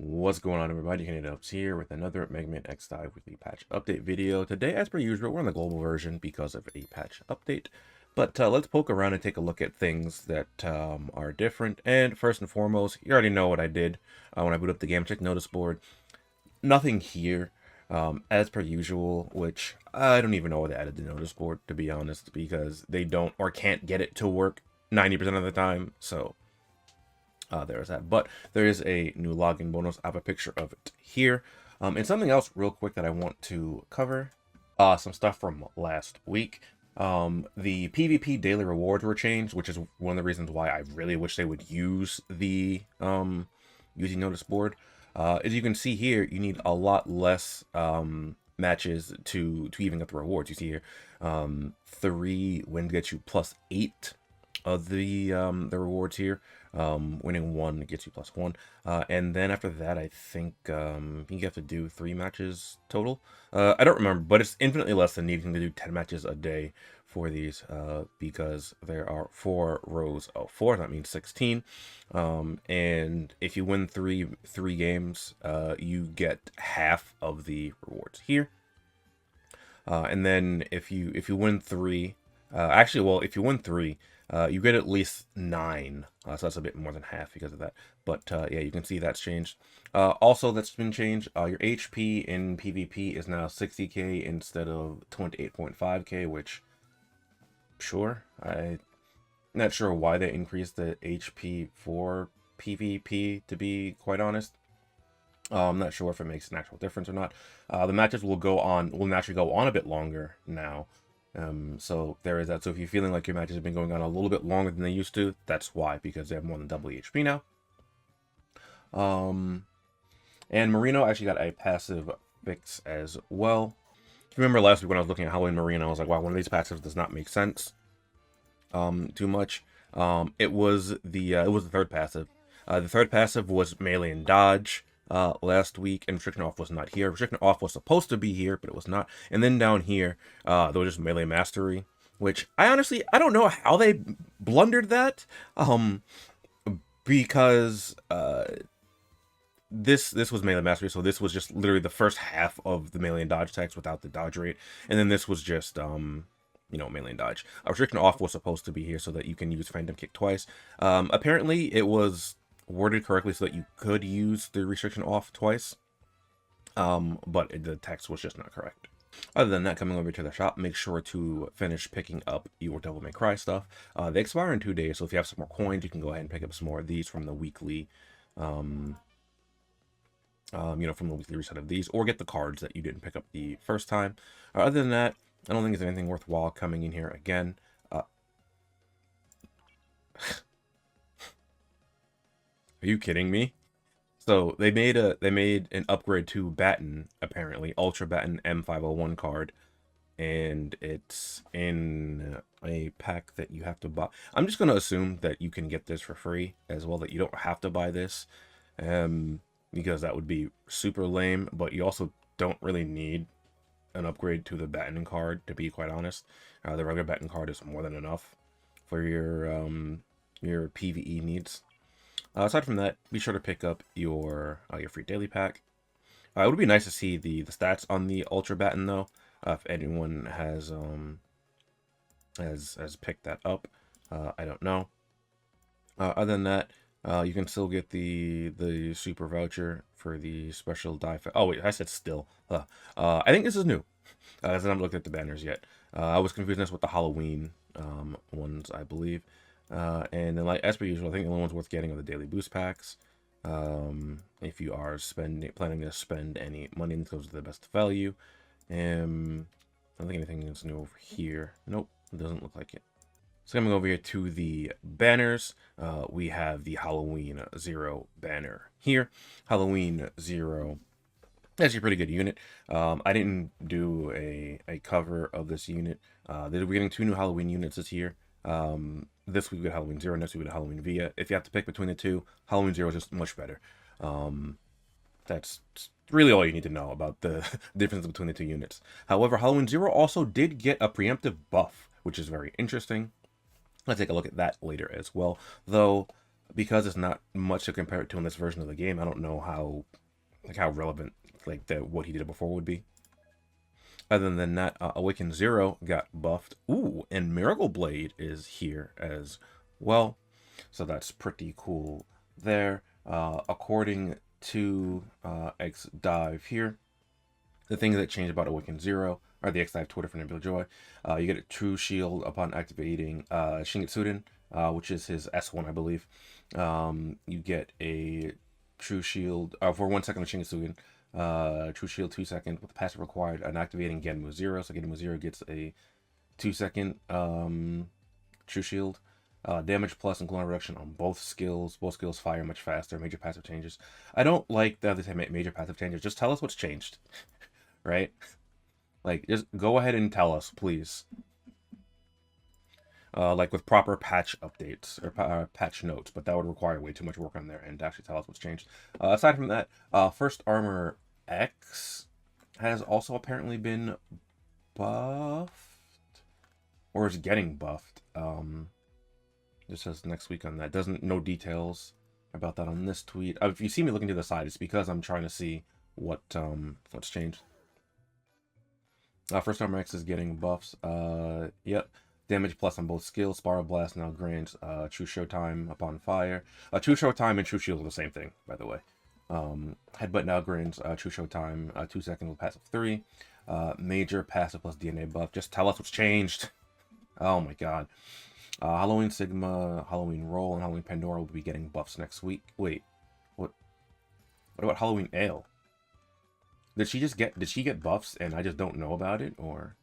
What's going on, everybody? TheKennyDubz here with another Mega Man X Dive weekly patch update video. Today, as per usual, we're on the global version because of a patch update. But let's poke around and take a look at things that are different. And first and foremost, you already know what I did when I boot up the game. Check notice board. Nothing here, as per usual, which I don't even know why they added the notice board, to be honest, because they don't or can't get it to work 90% of the time. So there's that. But there is a new login bonus. I have a picture of it here. And something else real quick that I want to cover. Some stuff from last week. The PvP daily rewards were changed, which is one of the reasons why I really wish they would use the using notice board. As you can see here, you need a lot less matches to even get the rewards. You see here, 3 wins get you +8 of the rewards here. Winning 1 gets you +1, and then after that, I think you have to do 3 matches total. I don't remember, but it's infinitely less than needing to do 10 matches a day for these, because there are 4 rows of 4. That means 16, and if you win three games, you get half of the rewards here. And then if you win 3, actually, well, if you win 3, you get at least 9, so that's a bit more than half because of that. But yeah, you can see that's changed. Also, that's been changed. Your HP in PvP is now 60k instead of 28.5k, which, sure, I'm not sure why they increased the HP for PvP, to be quite honest. I'm not sure if it makes an actual difference or not. The matches will naturally go on a bit longer now. So there is that. So if you're feeling like your matches have been going on a little bit longer than they used to, that's why, because they have more than double HP now. And Marino actually got a passive fix as well. If you remember last week when I was looking at Halloween Marino, I was like, wow, one of these passives does not make sense too much. It was the third passive. The third passive was melee and dodge. Last week, and restriction off was not here. Restriction off was supposed to be here, but it was not. And then down here, there was just melee mastery, which I don't know how they blundered that, because this was melee mastery, so this was just literally the first half of the melee and dodge attacks without the dodge rate, and then this was just melee and dodge. Restriction off was supposed to be here so that you can use phantom kick twice. Apparently it was worded correctly so that you could use the restriction off twice, but the text was just not correct. Other than that, coming over to the shop, make sure to finish picking up your Devil May Cry stuff. They expire in 2 days, so if you have some more coins, you can go ahead and pick up some more of these from the weekly, from the weekly reset of these, or get the cards that you didn't pick up the first time. Other than that, I don't think there's anything worthwhile coming in here again. Are you kidding me? So they made an upgrade to Baton, apparently Ultra Baton M501 card, and it's in a pack that you have to buy. I'm just gonna assume that you can get this for free as well, that you don't have to buy this, because that would be super lame. But you also don't really need an upgrade to the Baton card, to be quite honest. The regular Baton card is more than enough for your PvE needs. Aside from that, be sure to pick up your free daily pack. It would be nice to see the stats on the Ultra Baton though, if anyone has picked that up. I don't know. Other than that, you can still get the super voucher for the special die. Oh wait, I said still. I think this is new, as I haven't looked at the banners yet. I was confusing this with the Halloween ones, I believe. And then, like as per usual, I think the only ones worth getting are the daily boost packs. If you are planning to spend any money, those are the best value. I don't think anything is new over here. Nope, it doesn't look like it. So coming over here to the banners, we have the Halloween Zero banner here. Halloween Zero, actually a pretty good unit. I didn't do a cover of this unit. We're getting 2 new Halloween units this year. This week we got Halloween Zero, next week we got Halloween Via. If you have to pick between the 2, Halloween Zero is just much better. That's really all you need to know about the difference between the 2 units. However, Halloween Zero also did get a preemptive buff, which is very interesting. Let's take a look at that later as well. Though because it's not much to compare it to in this version of the game, I don't know how relevant what he did before would be. Other than that, Awakened Zero got buffed. Ooh, and Miracle Blade is here as well. So that's pretty cool there. According to X Dive here, the things that changed about Awakened Zero are the X Dive Twitter for Nebula Joy. You get a True Shield upon activating Shingetsuden, which is his S1, I believe. You get a True Shield for 1 second of Shingetsuden. True Shield 2 seconds with the passive required and activating Genmu 0. So Genmu 0 gets a 2 second True Shield. Damage plus and cooldown reduction on both skills. Both skills fire much faster. Major passive changes. I don't like that they say major passive changes. Just tell us what's changed, right? Like, just go ahead and tell us, please. Like with proper patch updates or patch notes, but that would require way too much work on their end to actually tell us what's changed. Aside from that, First Armor X has also apparently been buffed, or is getting buffed. Just says next week on that. No details about that on this tweet. If you see me looking to the side, it's because I'm trying to see what's changed. First Armor X is getting buffs. Yep. Damage plus on both skills. Spiral Blast now grants True Showtime upon fire. True Showtime and True Shield are the same thing, by the way. Headbutt now grants True Showtime 2 seconds with passive 3. Major passive plus DNA buff. Just tell us what's changed. Oh my god. Halloween Sigma, Halloween Roll, and Halloween Pandora will be getting buffs next week. Wait, what about Halloween Ale? Did she get buffs and I just don't know about it, or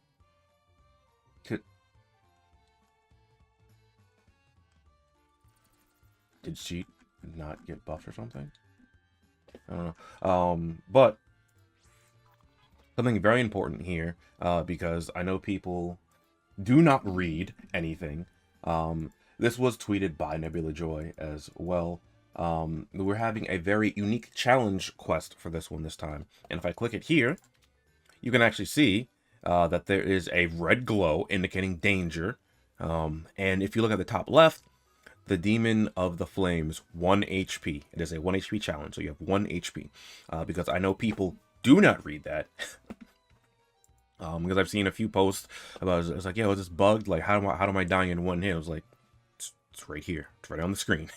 did she not get buffed or something? I don't know. But something very important here, because I know people do not read anything. This was tweeted by Nebula Joy as well. We're having a very unique challenge quest for this one this time. And if I click it here, you can actually see that there is a red glow indicating danger. And if you look at the top left, the Demon of the Flames, 1 HP. It is a 1 HP challenge, so you have 1 HP. Because I know people do not read that. Because I've seen a few posts about it's like, yeah, was this bugged? Like, how am I dying in one hit? I was like, it's right here. It's right on the screen.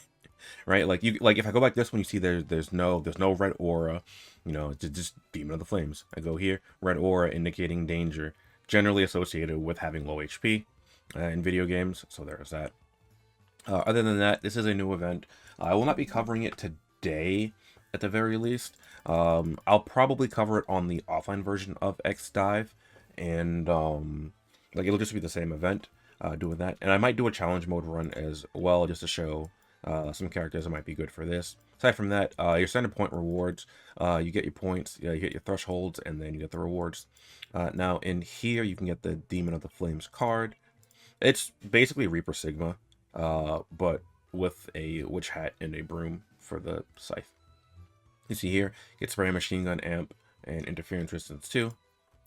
Right? Like if I go back this one, you see there's no red aura. You know, it's just Demon of the Flames. I go here, red aura indicating danger, generally associated with having low HP in video games. So there's that. Other than that, this is a new event. I will not be covering it today, at the very least. I'll probably cover it on the offline version of X Dive, and like it'll just be the same event, doing that. And I might do a challenge mode run as well, just to show some characters that might be good for this. Aside from that, your standard point rewards, you get your points, you get your thresholds, and then you get the rewards. Now in here, you can get the Demon of the Flames card. It's basically Reaper Sigma, but with a witch hat and a broom for the scythe. You see here, get spray machine gun amp and interference resistance 2.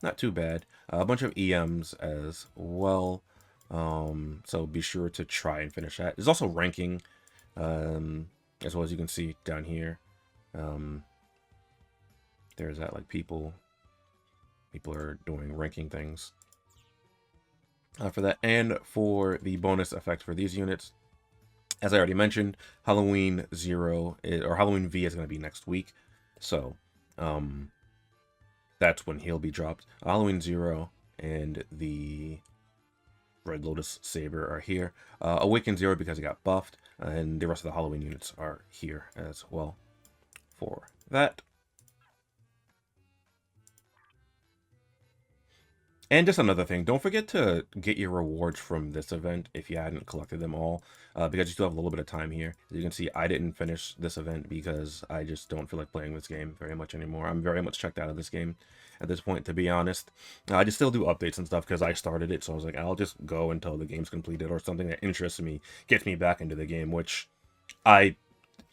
Not too bad. A bunch of EMs as well. So be sure to try and finish that. There's also ranking, as well as you can see down here. There's that, like people are doing ranking things. For that, and for the bonus effect for these units, as I already mentioned, Halloween Zero or Halloween V is going to be next week, so that's when he'll be dropped. Halloween Zero and the Red Lotus Saber are here. Awaken Zero because he got buffed, and the rest of the Halloween units are here as well for that. And just another thing, don't forget to get your rewards from this event if you hadn't collected them all, because you still have a little bit of time here. As you can see, I didn't finish this event because I just don't feel like playing this game very much anymore. I'm very much checked out of this game at this point, to be honest. I just still do updates and stuff because I started it, so I was like, I'll just go until the game's completed, or something that interests me, gets me back into the game, which I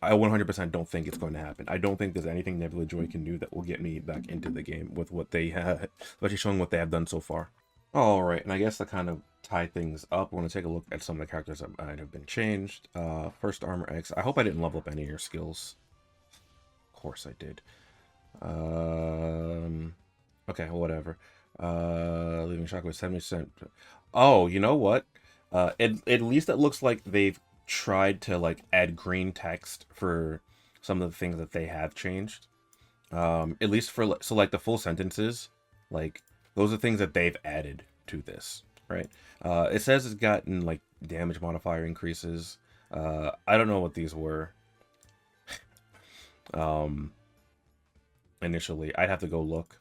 100% don't think it's going to happen. I don't think there's anything Nebula Joy can do that will get me back into the game with what they have, especially showing what they have done so far. All right, and I guess to kind of tie things up, I want to take a look at some of the characters that might have been changed. First Armor X. I hope I didn't level up any of your skills. Of course I did. Okay, whatever. Leaving shock with 70%. Oh, you know what? At least it looks like they've tried to like add green text for some of the things that they have changed. At least for so like the full sentences, like those are things that they've added to this, right? It says it's gotten like damage modifier increases. I don't know what these were. Um, initially, I'd have to go look.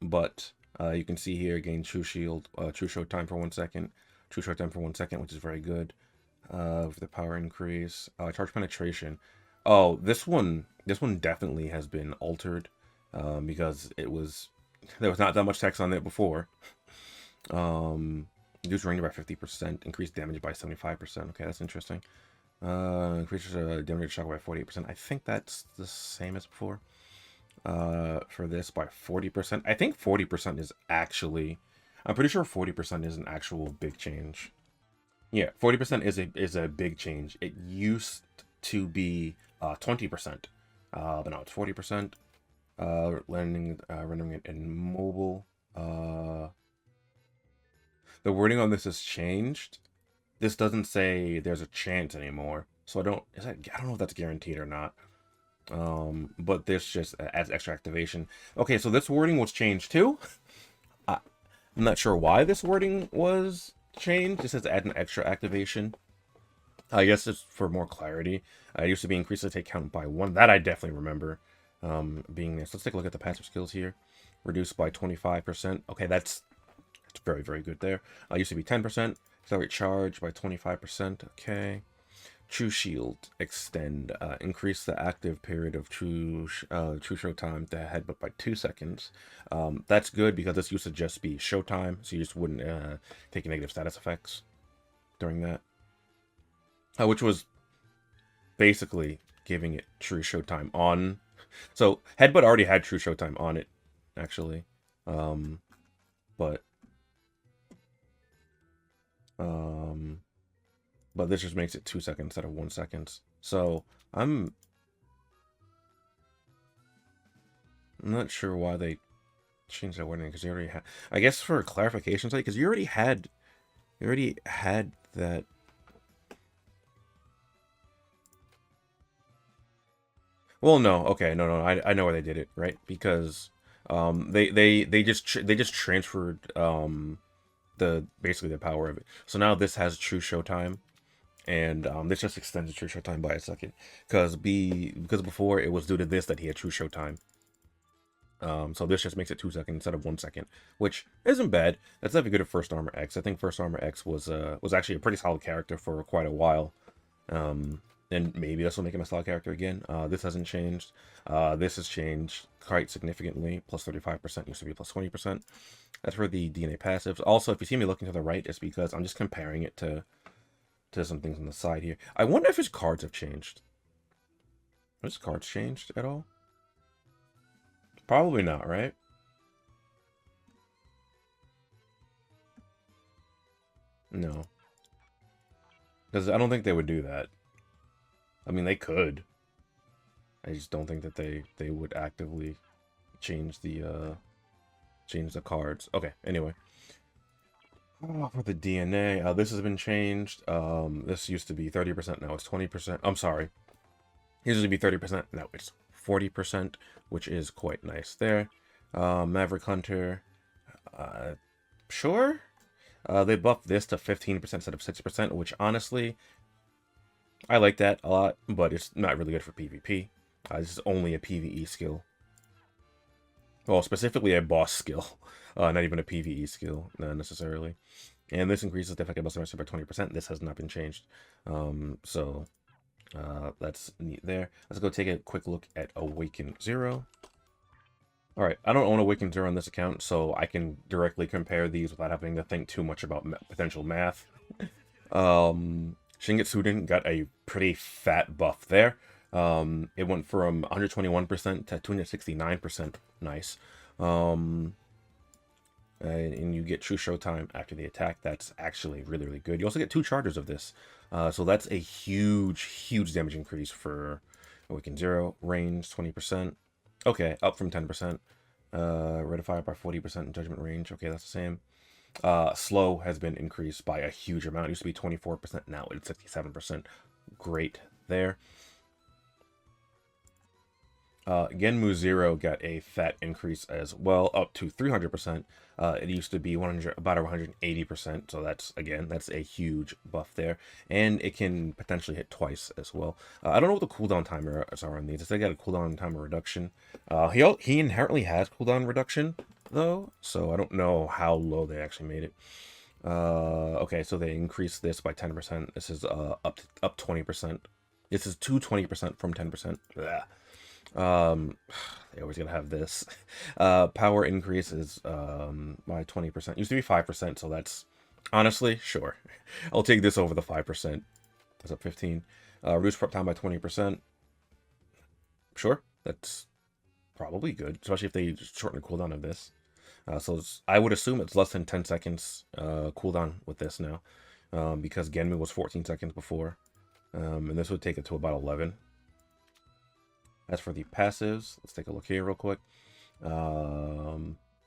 But you can see here gain true shield, true show time for 1 second, true show time for 1 second, which is very good. For the power increase, charge penetration. Oh, this one definitely has been altered, because there was not that much text on it before. Reduce range by 50%, increase damage by 75%. Okay, that's interesting. Increases damage shock by 48%. I think that's the same as before. For this by 40%. I think 40% is actually. I'm pretty sure 40% is an actual big change. Yeah, 40% is a big change. It used to be 20%, but now it's 40%. Rendering it in mobile. The wording on this has changed. This doesn't say there's a chance anymore, so I don't know if that's guaranteed or not. But this just adds extra activation. Okay, so this wording was changed too. I'm not sure why this wording was changed. It says add an extra activation. I guess it's for more clarity. It used to be increase the take count by 1. That I definitely remember being there. So let's take a look at the passive skills here. Reduced by 25%. Okay, that's very, very good there. Used to be 10%. Accelerate charge by 25%. Okay. True Shield extend. Increase the active period of true show time to headbutt by 2 seconds. That's good because this used to just be showtime, so you just wouldn't take negative status effects during that. Which was basically giving it true showtime on. So headbutt already had true showtime on it, actually. But this just makes it 2 seconds instead of 1 second. So I'm not sure why they changed that wording, because you already had. I guess for clarification's sake, because you already had that. Well, no, okay, no, I know why they did it, right? Because they just transferred the basically the power of it. So now this has true showtime, and this just extends the true showtime by a second. Because before it was due to this that he had true showtime. So this just makes it 2 seconds instead of 1 second, which isn't bad. That's definitely good at First Armor X. I think First Armor X was actually a pretty solid character for quite a while. And maybe this will make him a solid character again. This hasn't changed. This has changed quite significantly. Plus 35% used to be plus 20%. That's for the DNA passives. Also, if you see me looking to the right, it's because I'm just comparing it to some things on the side here. I wonder if his cards have changed. Have his cards changed at all? Probably not, right? No. Because I don't think they would do that. I mean, they could. I just don't think that they would actively change the cards. Okay, anyway. For the DNA, this has been changed. This used to be 30%, now it's 20%. I'm sorry. It used to be 30%, now it's 40%, which is quite nice there. Maverick Hunter, sure. They buffed this to 15% instead of 6%, which honestly, I like that a lot, but it's not really good for PvP. This is only a PvE skill. Well, specifically a boss skill, not even a PvE skill, necessarily. And this increases the effective buster by 20%. This has not been changed. So that's neat there. Let's go take a quick look at Awaken Zero. Alright, I don't own Awaken Zero on this account, so I can directly compare these without having to think too much about potential math. Shingetsuren got a pretty fat buff there. It went from 121% to 269%. Nice. and you get true showtime after the attack. That's actually really, really good. You also get 2 charges of this. So that's a huge, huge damage increase for Awaken Zero. Range, 20%. Okay, up from 10%. Rate of fire by 40% in judgment range. Okay, that's the same. Slow has been increased by a huge amount. It used to be 24%, now it's 57%. Great there. Genmu Zero got a fat increase as well, up to 300%. It used to be about 180%, so that's a huge buff there. And it can potentially hit twice as well. I don't know what the cooldown timers are on these. They got a cooldown timer reduction. He inherently has cooldown reduction, though, so I don't know how low they actually made it. Okay, so they increased this by 10%. This is up 20%. This is to 20% from 10%. Blah. They always gotta have this. Power increases by 20%. Used to be 5%, so that's honestly sure. I'll take this over the 5%. That's up 15. Reduce prep time by 20%. Sure, that's probably good, especially if they shorten the cooldown of this. So I would assume it's less than 10 seconds cooldown with this now, because Genmu was 14 seconds before, and this would take it to about 11. As for the passives, let's take a look here real quick.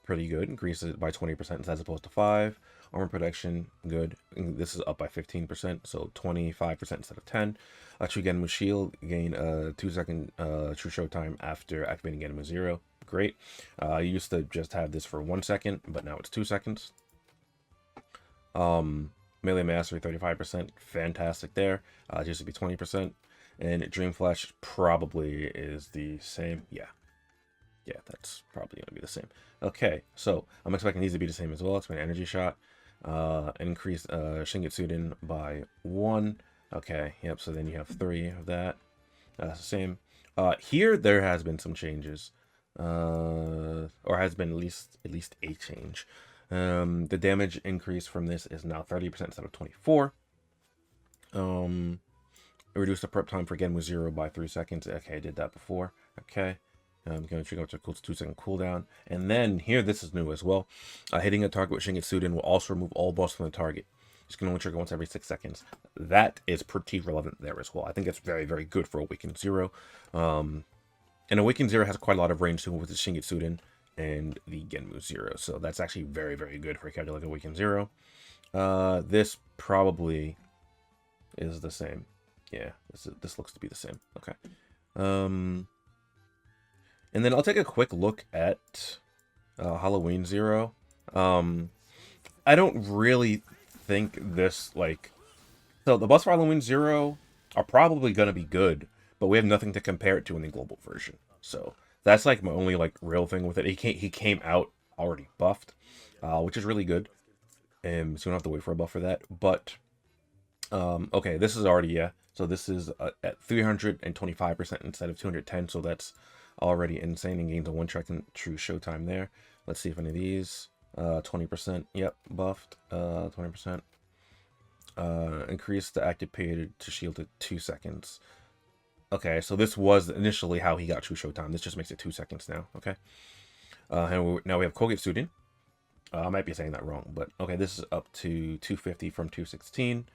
Pretty good. Increases it by 20% as opposed to 5. Armor protection, good. This is up by 15%, so 25% instead of 10. True Genmu Shield, gain a 2-second true show time after activating Genmu Zero. Great. You used to just have this for 1 second, but now it's 2 seconds. Melee Mastery, 35%. Fantastic there. It used to be 20%. And Dream Flash probably is the same. Yeah, that's probably going to be the same. Okay, so I'm expecting these to be the same as well. It's my Energy Shot. Increase Shingetsuden by 1. Okay, yep, so then you have 3 of that. That's the same. Here, there has been some changes. Or has been at least a change. The damage increase from this is now 30% instead of 24. Reduce the prep time for Genmu Zero by 3 seconds. Okay, I did that before. Okay. I'm going to trigger up to a 2-second cooldown. And then here, this is new as well. Hitting a target with Shingetsuden will also remove all buffs from the target. It's going to only trigger once every 6 seconds. That is pretty relevant there as well. I think it's very, very good for Awaken Zero. And Awaken Zero has quite a lot of range too with the Shingetsuden and the Genmu Zero. So that's actually very, very good for a character like Awaken Zero. This probably is the same. Yeah, this looks to be the same. Okay. And then I'll take a quick look at Halloween Zero. I don't really think this, like... So the buffs for Halloween Zero are probably going to be good, but we have nothing to compare it to in the global version. So that's like my only like real thing with it. He came out already buffed, which is really good. So you don't have to wait for a buff for that. But, okay, this is already, yeah. So this is at 325% instead of 210, so that's already insane and gains a 1 second true showtime there. Let's see if any of these, 20%, yep, buffed, 20%. Increase the active period to shield to 2 seconds. Okay, so this was initially how he got true showtime. This just makes it 2 seconds now, okay? And now we have Kogetsurin. I might be saying that wrong, but okay, this is up to 250 from 216.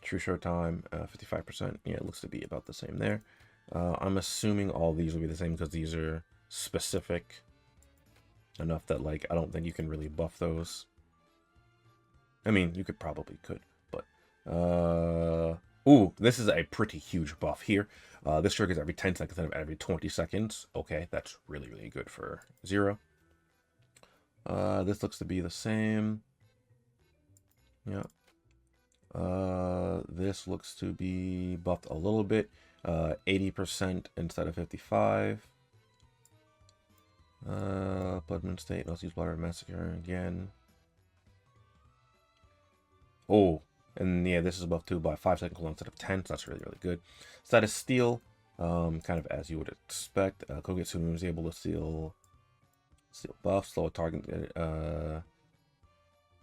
True showtime, 55%. Yeah, it looks to be about the same there. I'm assuming all these will be the same because these are specific enough that, like, I don't think you can really buff those. I mean, you could, but ooh, this is a pretty huge buff here. This triggers every 10 seconds instead of every 20 seconds. Okay, that's really, really good for Zero. This looks to be the same. Yeah. This looks to be buffed a little bit. 80% instead of 55. Blood Moon State. Let's use Blood Red Massacre again. Oh, and yeah, this is buffed too by 5 second cooldown instead of 10. So that's really, really good. Status Steal. Kind of as you would expect. Kogetsurin was able to steal buff, slow a target.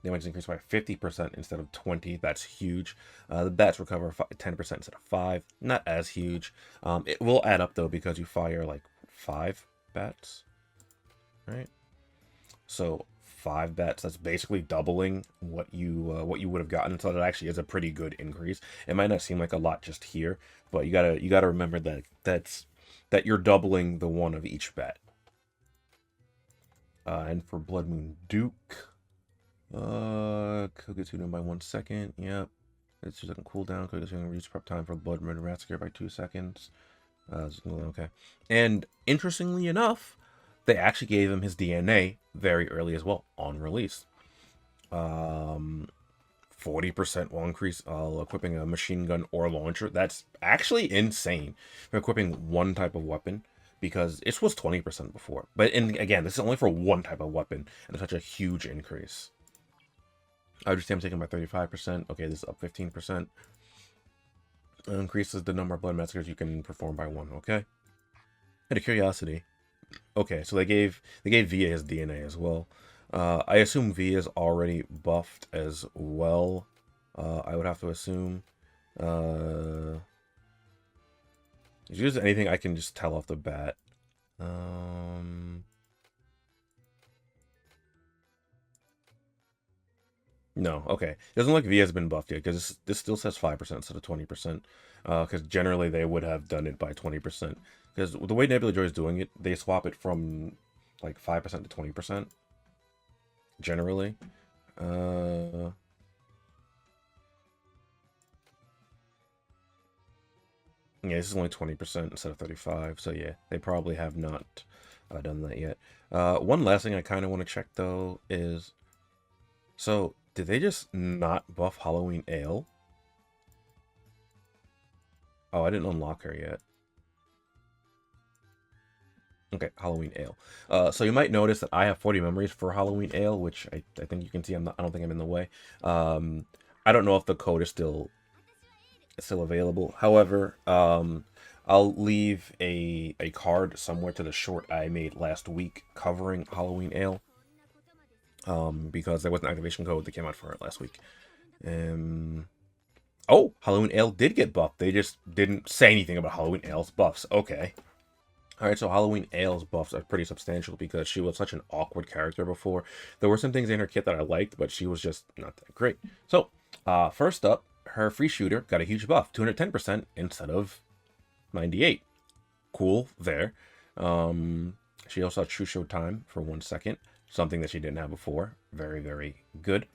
Damage increased by 50% instead of 20. That's huge. The bats recover 10% instead of 5. Not as huge. It will add up though because you fire like 5 bats. right? So 5 bets, that's basically doubling what you would have gotten. So that actually is a pretty good increase. It might not seem like a lot just here, but you gotta remember that you're doubling the one of each bet. And for Blood Moon Duke, could get tuned in by 1 second. Yep. It's just a cooldown. Could get tuned reduce prep time for Blood Moon Massacre by 2 seconds. Okay. And interestingly enough, they actually gave him his DNA very early as well on release. 40% will increase while equipping a machine gun or launcher. That's actually insane for equipping one type of weapon, because it was 20% before. But again, this is only for one type of weapon, and it's such a huge increase. I understand I'm taken by 35%. Okay, this is up 15%. It increases the number of blood massacres you can perform by 1. Okay. Out of curiosity, okay, so they gave Via his DNA as well. I assume Via is already buffed as well. I would have to assume. Is there anything I can just tell off the bat? No, okay. It doesn't look like Via's been buffed yet, because this still says 5% instead of 20%. Because generally they would have done it by 20%. Because the way Nebula Joy is doing it, they swap it from like 5% to 20%. Generally. Yeah, this is only 20% instead of 35. So yeah, they probably have not done that yet. One last thing I kind of want to check though is, so did they just not buff Halloween Ale? Oh, I didn't unlock her yet. Okay, Halloween Ale. So you might notice that I have 40 memories for Halloween Ale, which I think you can see. I don't think I'm in the way. I don't know if the code is still available. However, I'll leave a card somewhere to the short I made last week covering Halloween Ale. Because there was an activation code that came out for it last week. Oh, Halloween Ale did get buffed. They just didn't say anything about Halloween Ale's buffs. Okay. Alright, so Halloween Ale's buffs are pretty substantial because she was such an awkward character before. There were some things in her kit that I liked, but she was just not that great. So, first up, her free shooter got a huge buff. 210% instead of 98. Cool there. She also had True Show Time for 1 second. Something that she didn't have before. Very, very good.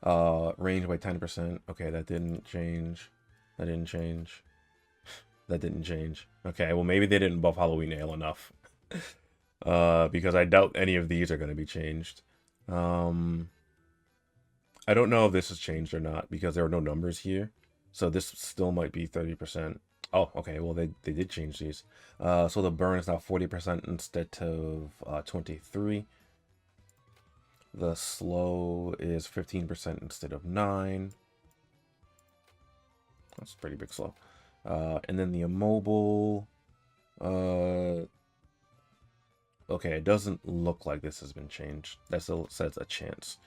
Range by 10%. Okay, that didn't change. That didn't change. That didn't change. Okay, well, maybe they didn't buff Halloween Ale enough. Because I doubt any of these are going to be changed. I don't know if this has changed or not, because there are no numbers here. So this still might be 30%. Oh, okay, well, they did change these. So the burn is now 40% instead of 23. The slow is 15% instead of 9. That's a pretty big slow. And then the immobile, okay, it doesn't look like this has been changed. That still says a chance.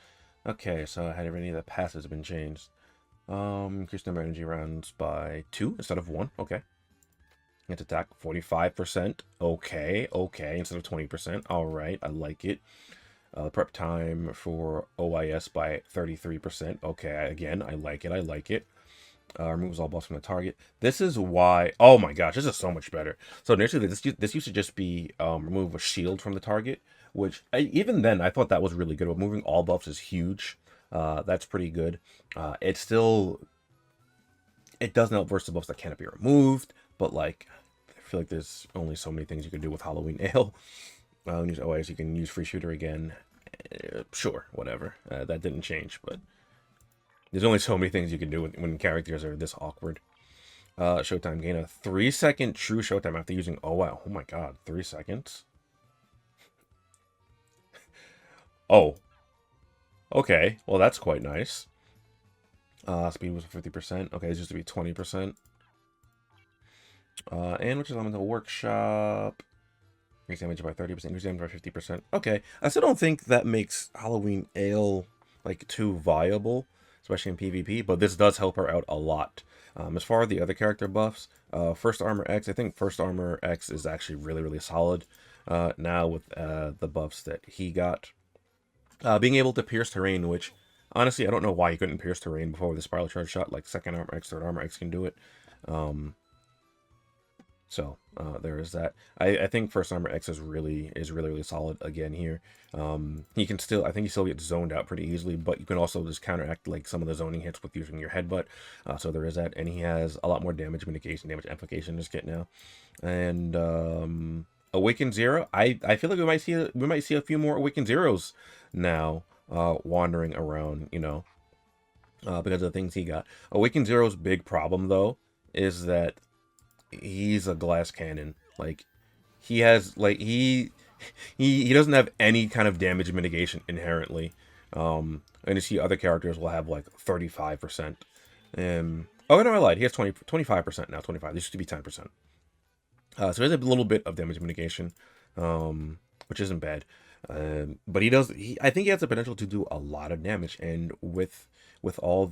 Okay, so had any of the passes been changed? Increase number of energy rounds by 2 instead of 1. Okay. Its attack 45%. Okay, instead of 20%. All right, I like it. Prep time for OIS by 33%. Okay, again, I like it. Removes all buffs from the target. This is why. Oh my gosh, this is so much better. So initially, this used to just be remove a shield from the target, which even then I thought that was really good. But moving all buffs is huge. That's pretty good. It doesn't help versus buffs that can't be removed, but like I feel like there's only so many things you can do with Halloween Ale. Use OIS, you can use free shooter again. Sure, whatever. That didn't change, but there's only so many things you can do when characters are this awkward. Showtime, gain a 3-second true showtime after using OIS. Oh my god, 3 seconds? Oh. Okay, well that's quite nice. Speed was 50%. Okay, this used to be 20%. And which is elemental workshop. Increase damage by 30%, increase damage by 50%. Okay, I still don't think that makes Halloween Ale like too viable, especially in PvP, but this does help her out a lot. As far as the other character buffs, First Armor X, I think First Armor X is actually really, really solid. now with the buffs that he got. Being able to pierce terrain, which honestly I don't know why he couldn't pierce terrain before with the spiral charge shot. Like second armor X, third armor X can do it. So there is that. I think first armor X is really solid again here. He can still, I think he still gets zoned out pretty easily, but you can also just counteract like some of the zoning hits with using your headbutt. So there is that, and he has a lot more damage mitigation, damage amplification to just get now. And Awakened Zero, I feel like we might see a few more Awakened Zeros now wandering around, you know, because of the things he got. Awakened Zero's big problem though is that he's a glass cannon. Like he has like he doesn't have any kind of damage mitigation inherently. And you see other characters will have like 35%. Oh no, I lied. He has 25% now. 25. This used to be 10%. So he has a little bit of damage mitigation, which isn't bad. But he does. I think he has the potential to do a lot of damage, and with all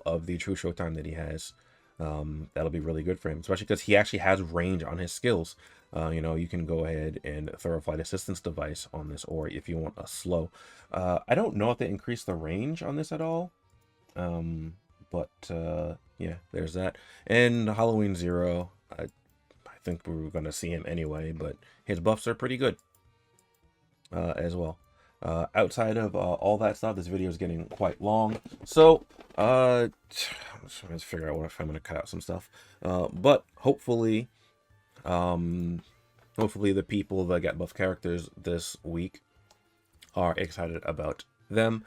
of the true showtime that he has, that'll be really good for him, especially because he actually has range on his skills. You know, you can go ahead and throw a flight assistance device on this, or if you want a slow. I don't know if they increase the range on this at all, but yeah, there's that. And Halloween Zero, I think we were going to see him anyway, but his buffs are pretty good as well. Outside of all that stuff, this video is getting quite long, so I'm just trying to figure out if I'm going to cut out some stuff, but hopefully the people that got buff characters this week are excited about them.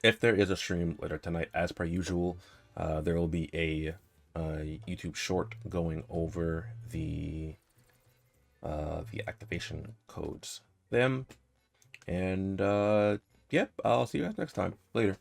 If there is a stream later tonight, as per usual, there will be a YouTube short going over the activation codes. And yep, I'll see you guys next time. Later.